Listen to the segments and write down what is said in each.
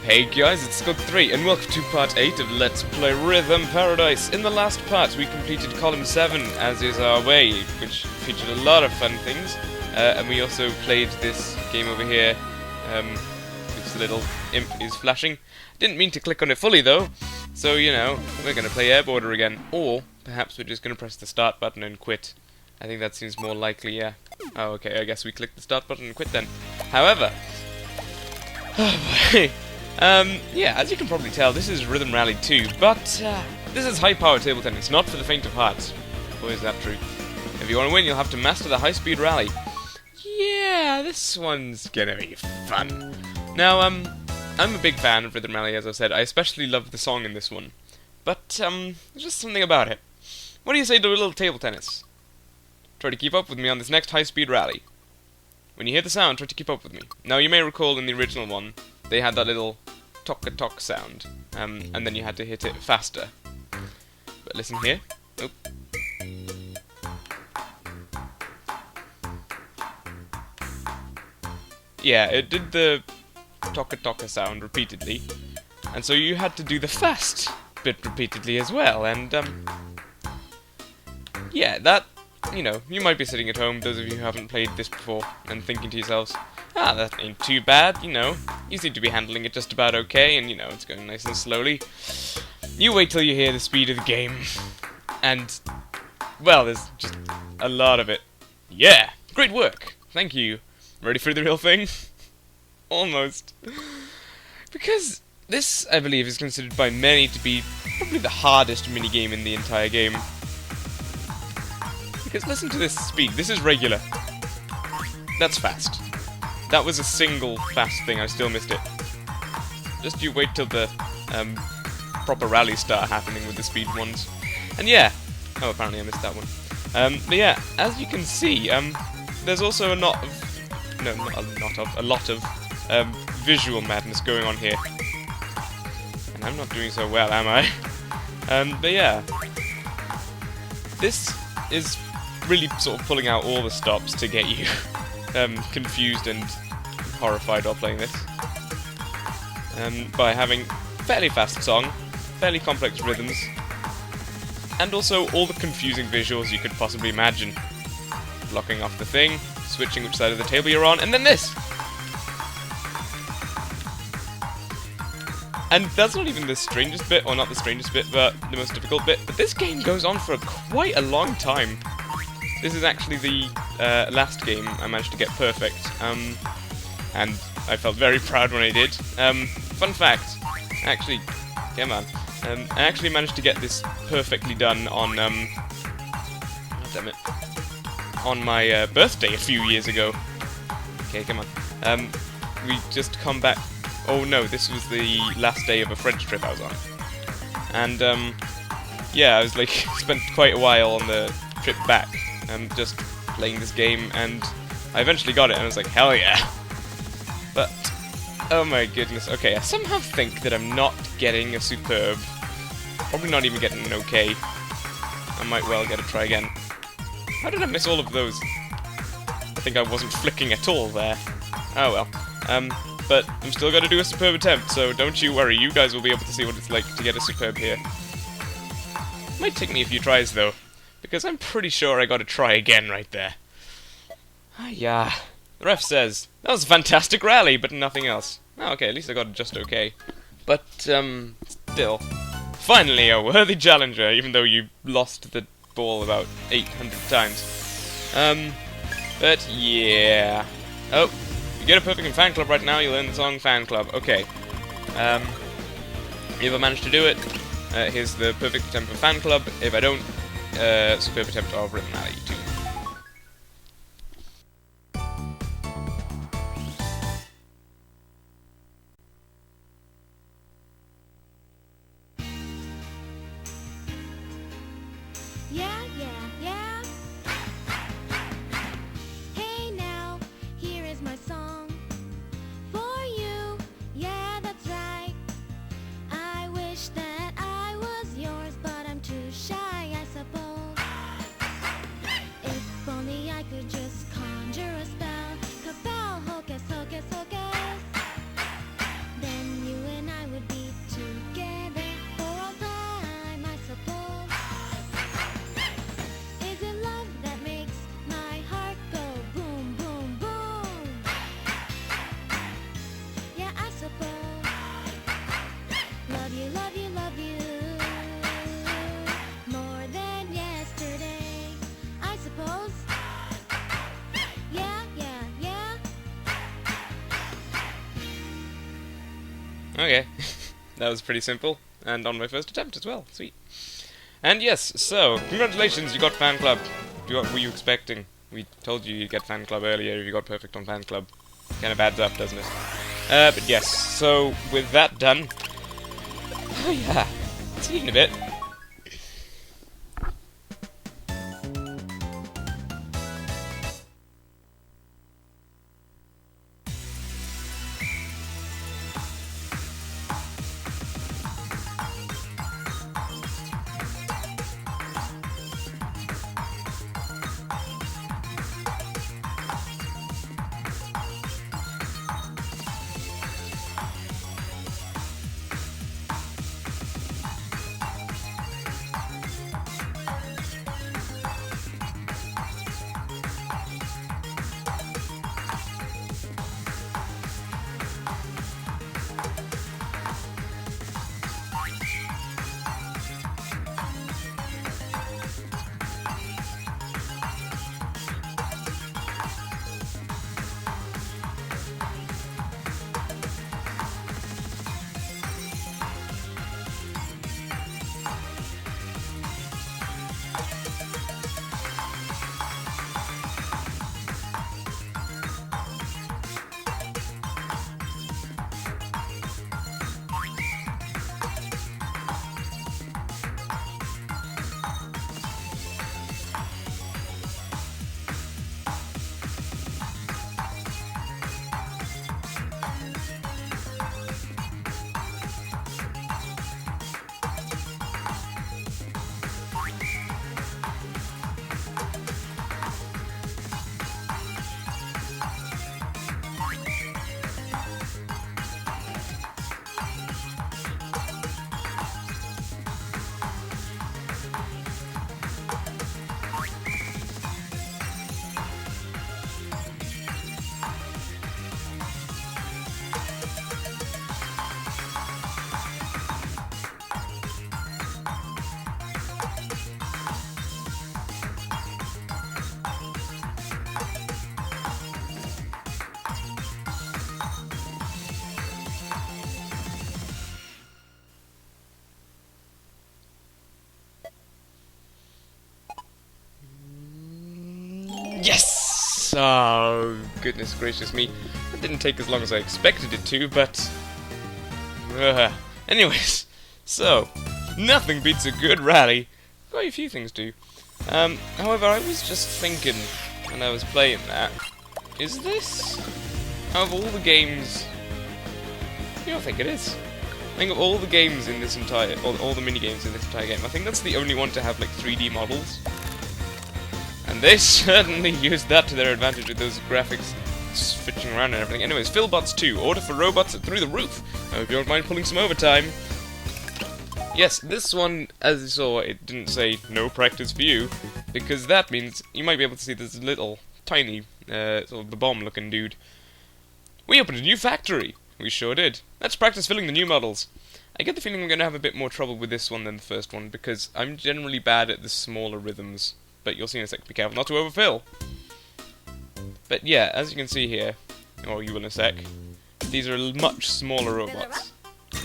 Hey guys, it's Skug3 and welcome to part 8 of Let's Play Rhythm Paradise. In the last part we completed column 7, as is our way, which featured a lot of fun things. And we also played this game over here, which the little imp is flashing. Didn't mean to click on it fully though, so you know, we're going to play Air Border again. Or perhaps we're just going to press the start button and quit. I think that seems more likely, yeah. Oh, okay, I guess we click the start button and quit then. However, yeah, as you can probably tell, this is Rhythm Rally 2, but this is high-power table tennis, not for the faint of heart. Boy, is that true. If you want to win, you'll have to master the high-speed rally. Yeah, this one's gonna be fun. Now, I'm a big fan of Rhythm Rally, as I said. I especially love the song in this one. But, there's just something about it. What do you say to a little table tennis? Try to keep up with me on this next high-speed rally. When you hear the sound, try to keep up with me. Now, you may recall in the original one, they had that little tock-a-tock sound, and then you had to hit it faster. But listen here. Oop. Yeah, it did the tock-a-tock sound repeatedly, and so you had to do the fast bit repeatedly as well, and, yeah, that, you know, you might be sitting at home, those of you who haven't played this before, and thinking to yourselves, ah, that ain't too bad, you know, you seem to be handling it just about okay, and, you know, it's going nice and slowly. You wait till you hear the speed of the game, and, well, there's just a lot of it. Yeah, great work, thank you. Ready for the real thing? Almost. Because this, I believe, is considered by many to be probably the hardest minigame in the entire game. Because listen to this speed, this is regular. That's fast. That was a single fast thing, I still missed it. Just you wait till the proper rallies start happening with the speed ones. And yeah, oh apparently I missed that one. But yeah, as you can see, there's also a lot of, a lot of visual madness going on here. And I'm not doing so well, am I? But yeah, this is really sort of pulling out all the stops to get you confused and horrified while playing this. By having fairly fast song, fairly complex rhythms, and also all the confusing visuals you could possibly imagine. Blocking off the thing, switching which side of the table you're on, and then this! And that's not even the strangest bit, or not the strangest bit, but the most difficult bit, but this game goes on for quite a long time. This is actually the last game I managed to get perfect, and I felt very proud when I did. Fun fact, actually, come on, I actually managed to get this perfectly done on, oh, damn it, on my birthday a few years ago. Okay, come on. We just come back. Oh no, this was the last day of a French trip I was on. And, yeah, I was like, spent quite a while on the trip back, just playing this game, and I eventually got it, and I was like, hell yeah! But, oh my goodness, okay, I somehow think that I'm not getting a superb, probably not even getting an okay. I might well get a try again. How did I miss all of those? I think I wasn't flicking at all there. Oh well. But I'm still going to do a superb attempt, so don't you worry, you guys will be able to see what it's like to get a superb here. Might take me a few tries though, because I'm pretty sure I got to try again right there. Ah, yeah. The ref says, that was a fantastic rally, but nothing else. Oh, okay, at least I got it just okay. But, still. Finally, a worthy challenger, even though you lost the ball about 800 times. But yeah. Oh, you get a perfect in Fan Club right now, you'll earn the song Fan Club. Okay. If I manage to do it, here's the perfect attempt for Fan Club. If I don't, superb attempt of Rhythm Rally 2. Yeah, yeah, yeah. Hey now, here is my song for you. Yeah, that's right. I wish that I was yours, but I'm too shy, I suppose. Okay. That was pretty simple, and on my first attempt as well. Sweet. And yes, so, congratulations, you got fan club. What were you expecting? We told you you'd get fan club earlier if you got perfect on fan club. Kind of adds up, doesn't it? But yes, so with that done... Oh yeah, see you in a bit. Yes! Oh, goodness gracious me. That didn't take as long as I expected it to, but... anyways, so, nothing beats a good rally. Quite a few things do. However, I was just thinking, when I was playing that, is this, out of all the games... You don't think it is? I think of all the games in this entire, all the mini-games in this entire game, I think that's the only one to have, like, 3D models. And they certainly used that to their advantage with those graphics switching around and everything. Anyways, Philbots 2, order for robots through the roof. I hope you don't mind pulling some overtime. Yes, this one, as you saw, it didn't say no practice for you, because that means you might be able to see this little, tiny, sort of the bomb-looking dude. We opened a new factory! We sure did. Let's practice filling the new models. I get the feeling I'm going to have a bit more trouble with this one than the first one, because I'm generally bad at the smaller rhythms. But you'll see in a sec, be careful not to overfill. But yeah, as you can see here, or you will in a sec, these are much smaller robots.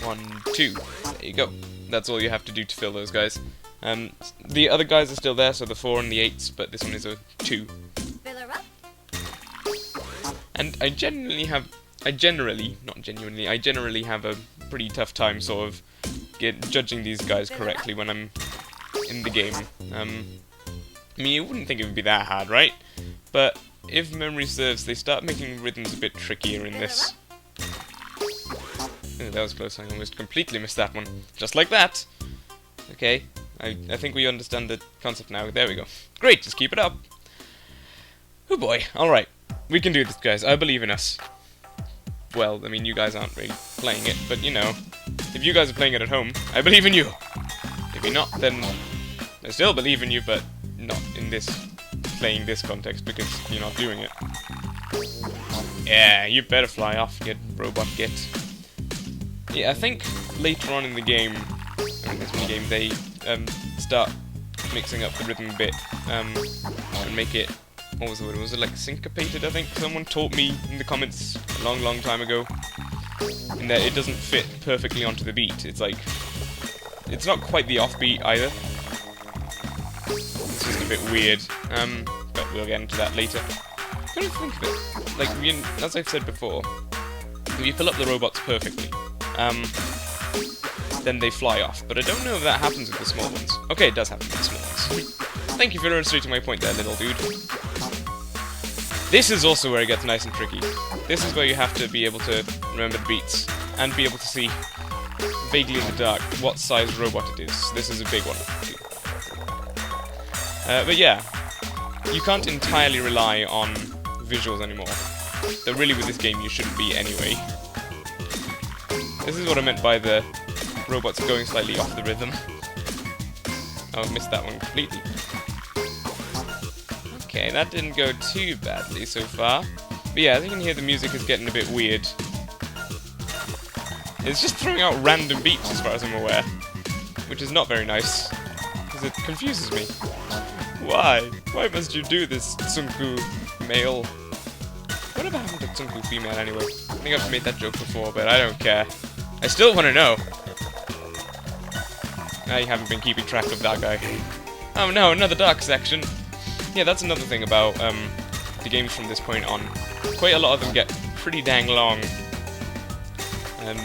1, 2, there you go. That's all you have to do to fill those guys. The other guys are still there, so the 4 and the 8s, but this one is a 2. And I generally have a pretty tough time sort of judging these guys correctly when I'm in the game. I mean, you wouldn't think it would be that hard, right? But if memory serves, they start making rhythms a bit trickier in this. Oh, that was close, I almost completely missed that one. Just like that! Okay, I think we understand the concept now. There we go. Great, just keep it up! Oh boy, alright. We can do this, guys. I believe in us. Well, I mean, you guys aren't really playing it, but you know, if you guys are playing it at home, I believe in you! If you're not, then I still believe in you, but not in this, playing this context, because you're not doing it. Yeah, you better fly off, you robot git. Yeah, I think later on in the game, in this minigame, they start mixing up the rhythm a bit, and make it, what was the word, was it like syncopated, I think? Someone taught me in the comments a long, long time ago. in that it doesn't fit perfectly onto the beat. It's like, it's not quite the offbeat either. It's just a bit weird, but we'll get into that later. What do you think of it? Like, as I've said before, if you fill up the robots perfectly, then they fly off. But I don't know if that happens with the small ones. Okay, it does happen with the small ones. Thank you for illustrating my point there, little dude. This is also where it gets nice and tricky. This is where you have to be able to remember the beats, and be able to see, vaguely in the dark, what size robot it is. This is a big one. But yeah, you can't entirely rely on visuals anymore. Though really with this game you shouldn't be anyway. This is what I meant by the robots going slightly off the rhythm. Oh, I missed that one completely. Okay, that didn't go too badly so far. But yeah, as you can hear, the music is getting a bit weird. It's just throwing out random beats as far as I'm aware. Which is not very nice. Because it confuses me. Why? Why must you do this, Tsunku male? Whatever happened to Tsunku female anyway? I think I've made that joke before, but I don't care. I still want to know. I haven't been keeping track of that guy. Oh no, another dark section. Yeah, that's another thing about the games from this point on. Quite a lot of them get pretty dang long. And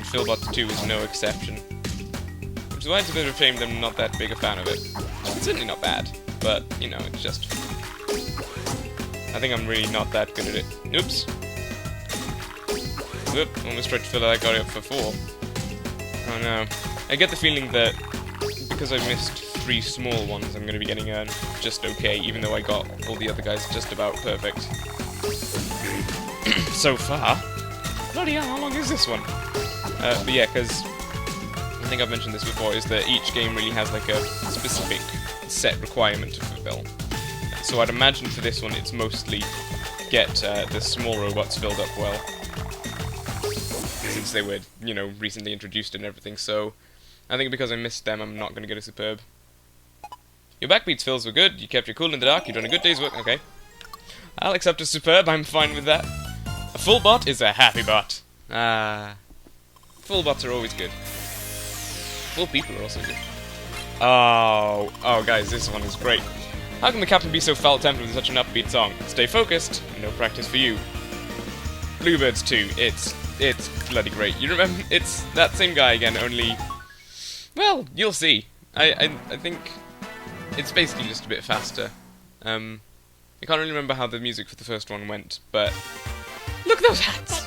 Philbot 2 is no exception. Which is why it's a bit of a shame that I'm not that big a fan of it. It's certainly not bad, but, you know, it's just... I think I'm really not that good at it. Oops. Whoop, almost tried to fill it, I got it up for 4. Oh no. I get the feeling that because I missed 3 small ones, I'm going to be getting just okay, even though I got all the other guys just about perfect. So far. Bloody hell, how long is this one? But yeah, because I think I've mentioned this before, is that each game really has like a specific set requirement to fulfill. So I'd imagine for this one it's mostly get the small robots filled up well. Since they were, you know, recently introduced and everything, so I think because I missed them, I'm not going to get a superb. Your backbeats fills were good, you kept your cool in the dark, you've done a good day's work, okay. I'll accept a superb, I'm fine with that. A full bot is a happy bot. Full bots are always good. Full people are also good. Oh guys, this one is great. How can the captain be so foul-tempered with such an upbeat song? Stay focused, no practice for you. Bluebirds 2, it's bloody great. You remember, it's that same guy again, only... Well, you'll see. I think it's basically just a bit faster. I can't really remember how the music for the first one went, but... Look at those hats!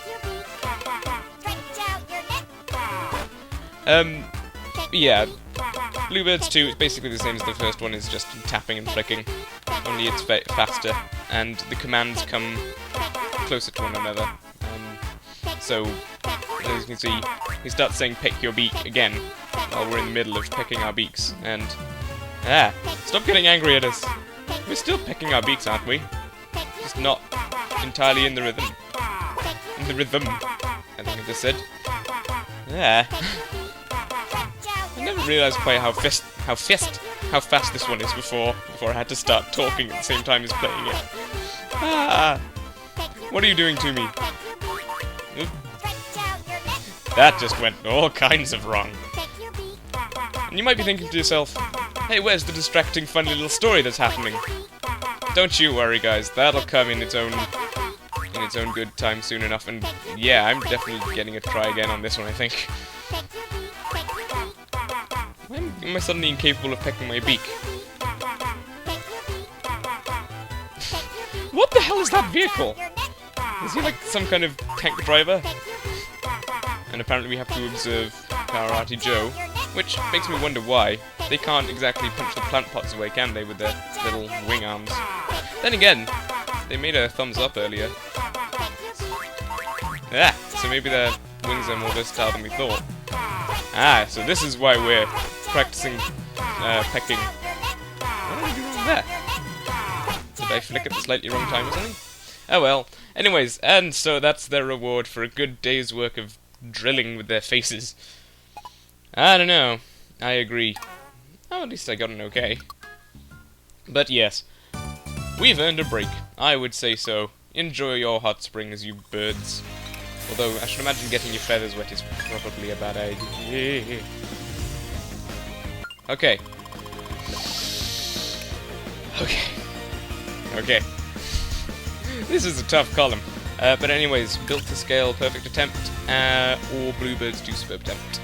Yeah, Bluebirds 2 is basically the same as the first one, is just tapping and flicking, only it's faster, and the commands come closer to one another. So, as you can see, he starts saying "pick your beak" again, while we're in the middle of picking our beaks, and... stop getting angry at us! We're still picking our beaks, aren't we? Just not entirely in the rhythm. In the rhythm, I think I just said. I never realised quite how fast this one is before I had to start talking at the same time as playing it. What are you doing to me? That just went all kinds of wrong. And you might be thinking to yourself, hey, where's the distracting, funny little story that's happening? Don't you worry, guys. That'll come in its own good time soon enough. And yeah, I'm definitely getting a try again on this one, I think. Why am I suddenly incapable of pecking my beak? What the hell is that vehicle? Is he like some kind of tank driver? And apparently we have to observe Karate Joe, which makes me wonder why. They can't exactly punch the plant pots away, can they, with their little wing arms? Then again, they made a thumbs up earlier. So maybe their wings are more versatile than we thought. So this is why we're practicing pecking. What did I do wrong there? Did I flick at the slightly wrong time or something? Oh well. Anyways, and so that's their reward for a good day's work of drilling with their faces. I don't know. I agree. Oh, at least I got an okay. But yes, we've earned a break. I would say so. Enjoy your hot springs, you birds. Although, I should imagine getting your feathers wet is probably a bad idea. Okay. Okay. This is a tough column. But anyways, built to scale, perfect attempt, or bluebirds do superb attempt.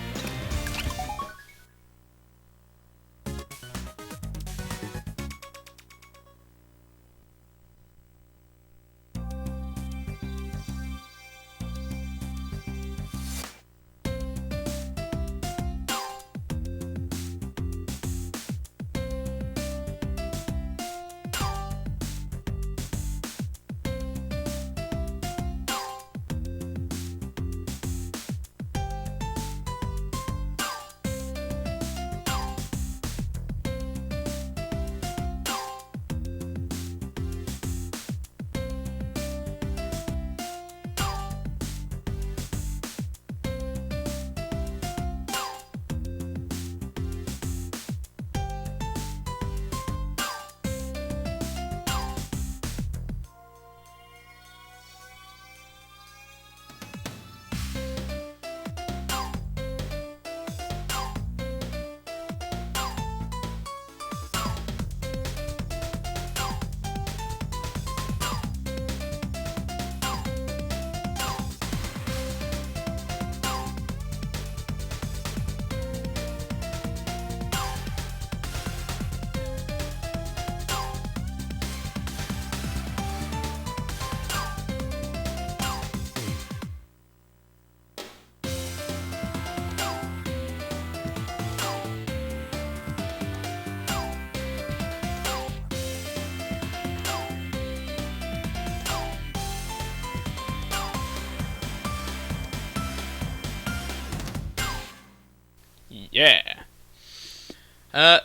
Yeah.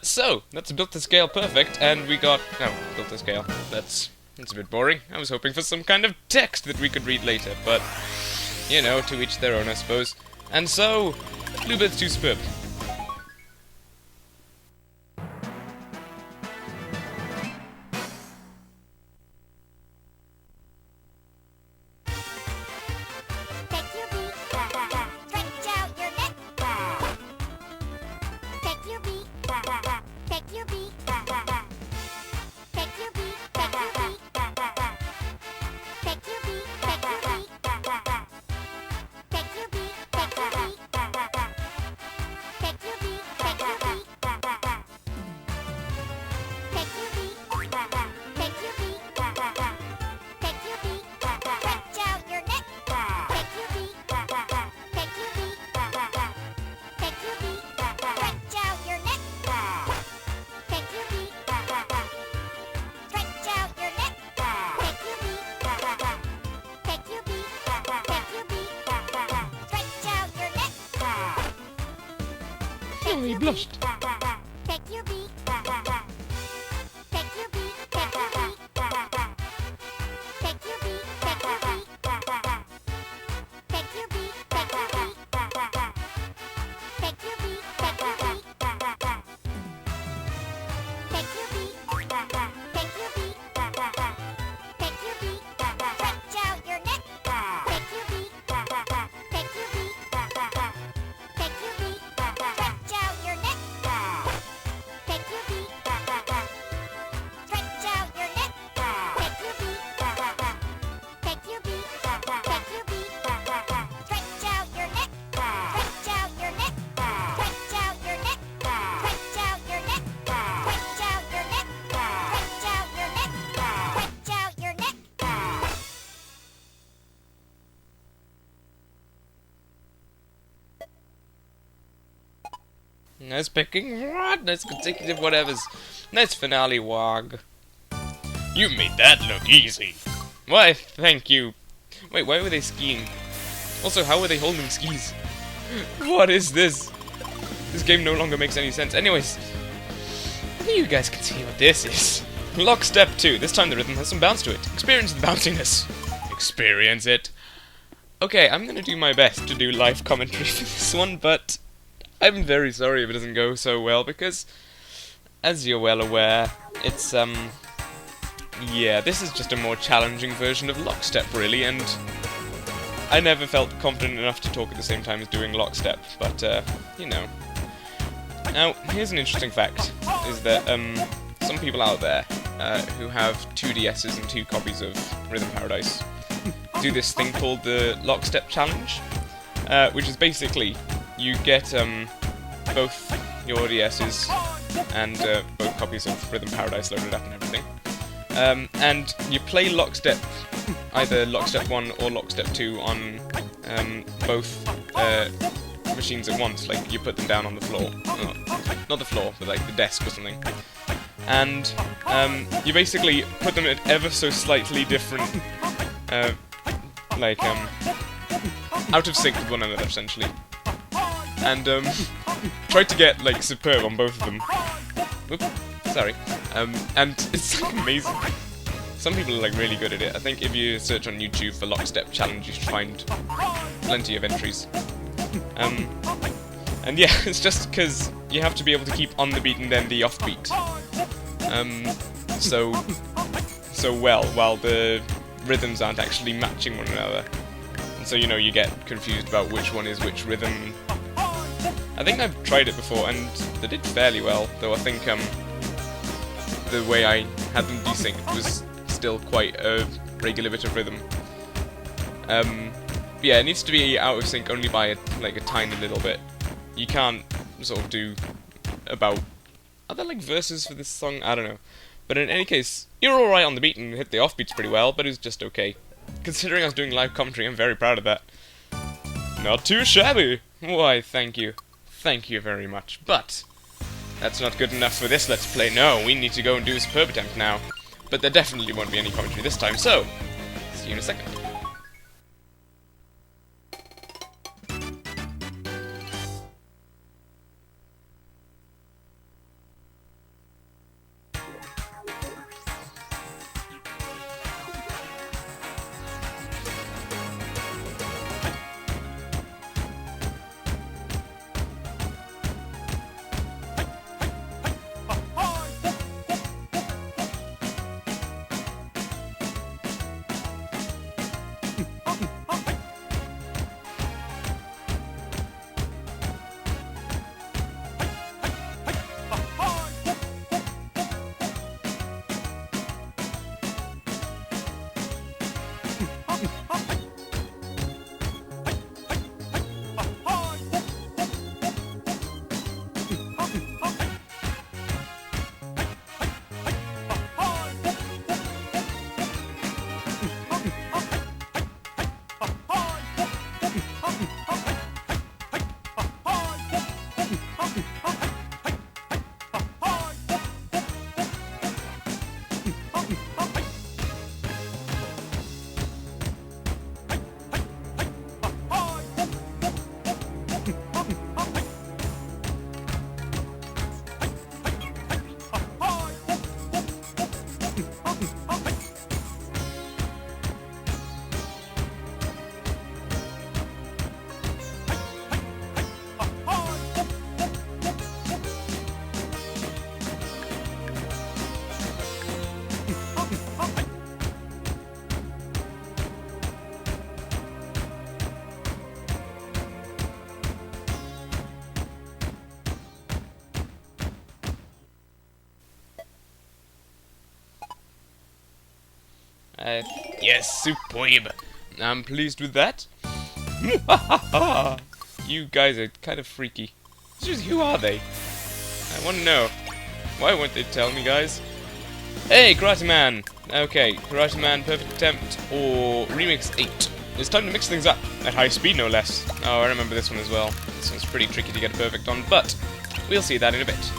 So that's built to scale perfect, and we got built to scale. That's a bit boring. I was hoping for some kind of text that we could read later, but you know, to each their own, I suppose. And so, bluebirds do superb. Oh, he blushed. Take your beat. Take your beat. Take your beat. Take your beat. Take your beat. Take your beat. Take your beat. Take your beat. Take your beat. Take your beat. Take your beat. Stretch out your neck. Take your beat. Take your beat. Take your beat. Stretch out your neck. Take your beat. Stretch out your neck. Take your beat. Take your beat. Take your beat. Stretch out your neck. Stretch out your neck. Stretch out your neck. Stretch out your neck. Stretch out your neck. Stretch out your neck. Stretch out your neck. Nice picking. What? Nice consecutive whatevers. Nice finale, Wog. You made that look easy. Why, thank you. Wait, why were they skiing? Also, how were they holding skis? What is this? This game no longer makes any sense. Anyways, I think you guys can see what this is. Lockstep 2. This time the rhythm has some bounce to it. Experience the bounciness. Experience it. Okay, I'm gonna do my best to do live commentary for this one, but I'm very sorry if it doesn't go so well, because, as you're well aware, it's, yeah, this is just a more challenging version of Lockstep, really, and I never felt confident enough to talk at the same time as doing Lockstep, but, you know. Now, here's an interesting fact, is that, some people out there, who have 2DSs and 2 copies of Rhythm Paradise, do this thing called the Lockstep Challenge, which is basically, you get, both your DSs and, both copies of Rhythm Paradise loaded up and everything, and you play Lockstep, either Lockstep 1 or Lockstep 2 on, both, machines at once, like, you put them down on the floor, not the floor, but like the desk or something, and, you basically put them at ever so slightly different, like, out of sync with one another, essentially, and, tried to get, like, superb on both of them. Whoop, sorry. And it's, like, amazing. Some people are, like, really good at it. I think if you search on YouTube for Lockstep Challenge, you should find plenty of entries. And yeah, it's just because you have to be able to keep on the beat and then the off beat. So well, while the rhythms aren't actually matching one another. And so, you know, you get confused about which one is which rhythm. I think I've tried it before, and they did fairly well, though I think, the way I had them desynced was still quite a regular bit of rhythm. Yeah, it needs to be out of sync only by, like, a tiny little bit. You can't sort of do about... Are there, like, verses for this song? I don't know. But in any case, you're alright on the beat and hit the offbeats pretty well, but it's just okay. Considering I was doing live commentary, I'm very proud of that. Not too shabby! Why, thank you. Thank you very much. But that's not good enough for this Let's Play. No, we need to go and do a superb attempt now. But there definitely won't be any commentary this time, so see you in a second. Yes, superb. I'm pleased with that. You guys are kind of freaky. Seriously, who are they? I want to know. Why won't they tell me, guys? Hey, Karate Man! Okay, Karate Man Perfect Attempt or Remix 8. It's time to mix things up, at high speed no less. Oh, I remember this one as well. This one's pretty tricky to get perfect on, but we'll see that in a bit.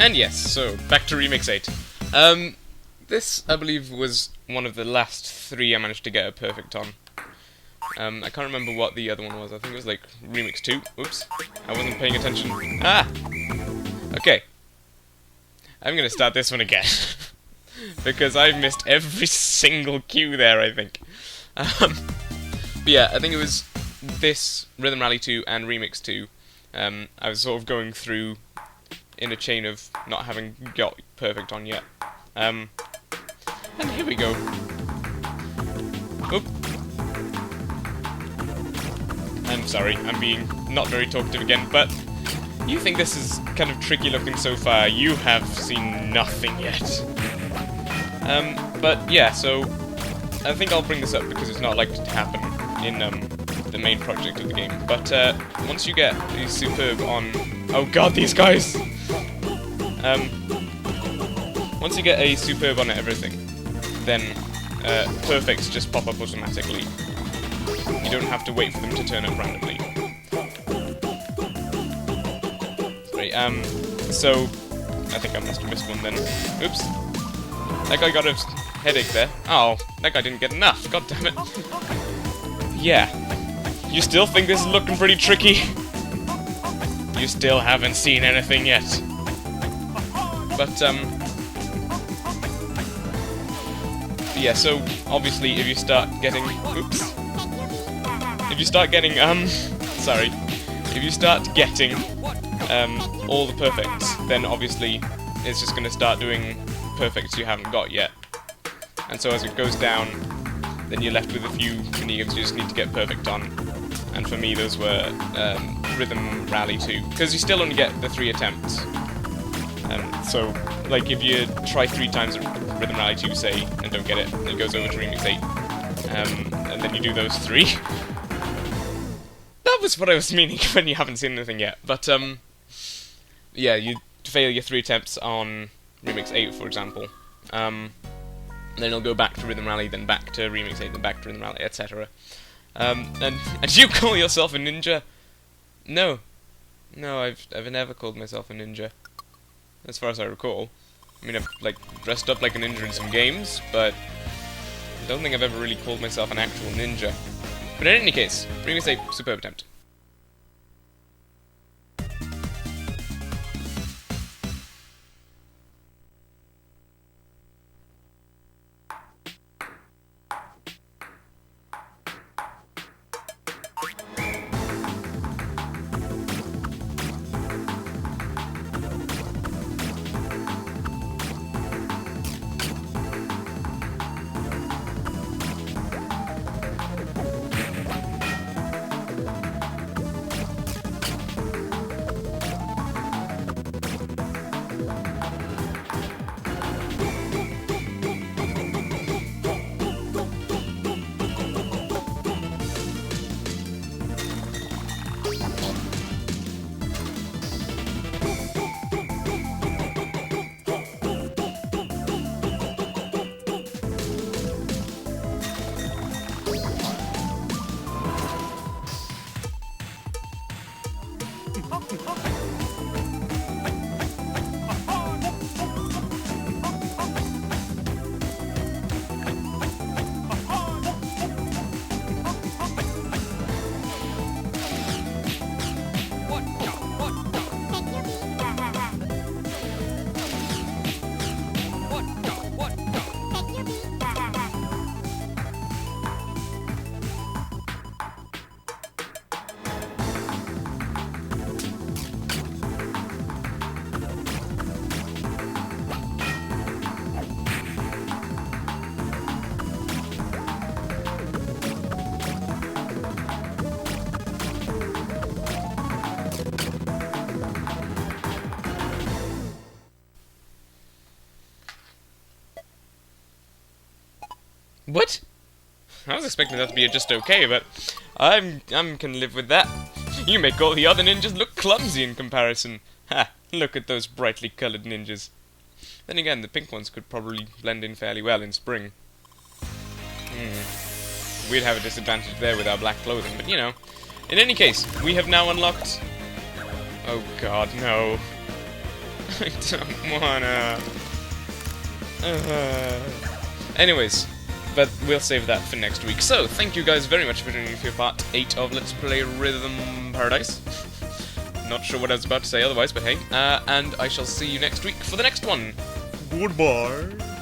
And yes, so back to Remix 8. This, I believe, was one of the last 3 I managed to get a perfect on. I can't remember what the other one was. I think it was like Remix 2. Oops, I wasn't paying attention. Ah! Okay. I'm gonna start this one again. Because I've missed every single cue there, I think. But yeah, I think it was this, Rhythm Rally 2 and Remix 2. I was sort of going through in a chain of not having got perfect on yet. And here we go. Oop. I'm sorry, I'm being not very talkative again, but you think this is kind of tricky looking so far. You have seen nothing yet. But yeah, so I think I'll bring this up because it's not likely to happen in the main project of the game. But once you get these superb on... Oh god, these guys! Once you get a superb on everything, then perfects just pop up automatically. You don't have to wait for them to turn up randomly. Sorry, so I think I must have missed one then. Oops. That guy got a headache there. Oh, that guy didn't get enough. God damn it. Yeah. You still think this is looking pretty tricky? You still haven't seen anything yet. But, yeah, so, obviously, if you start getting... Oops. If you start getting, sorry. If you start getting, all the perfects, then obviously it's just gonna start doing perfects you haven't got yet. And so as it goes down, then you're left with a few mini-games you just need to get perfect on. And for me, those were, Rhythm Rally 2. Because you still only get the 3 attempts. So, like, if you try 3 times at Rhythm Rally 2, say, and don't get it, then it goes over to Remix 8. And then you do those 3. That was what I was meaning when you haven't seen anything yet. But, yeah, you fail your 3 attempts on Remix 8, for example. Then it'll go back to Rhythm Rally, then back to Remix 8, then back to Rhythm Rally, etc. And you call yourself a ninja? No. No, I've never called myself a ninja. As far as I recall. I mean, I've, like, dressed up like a ninja in some games, but I don't think I've ever really called myself an actual ninja. But in any case, Remix 8, superb attempt. What? I was expecting that to be just okay, but I can live with that. You make all the other ninjas look clumsy in comparison. Ha! Look at those brightly coloured ninjas. Then again, the pink ones could probably blend in fairly well in spring. We'd have a disadvantage there with our black clothing, but you know. In any case, we have now unlocked... Oh god, no. I don't wanna. Anyways, but we'll save that for next week. So, thank you guys very much for joining me for part 8 of Let's Play Rhythm Paradise. Not sure what I was about to say otherwise, but hey. And I shall see you next week for the next one. Goodbye.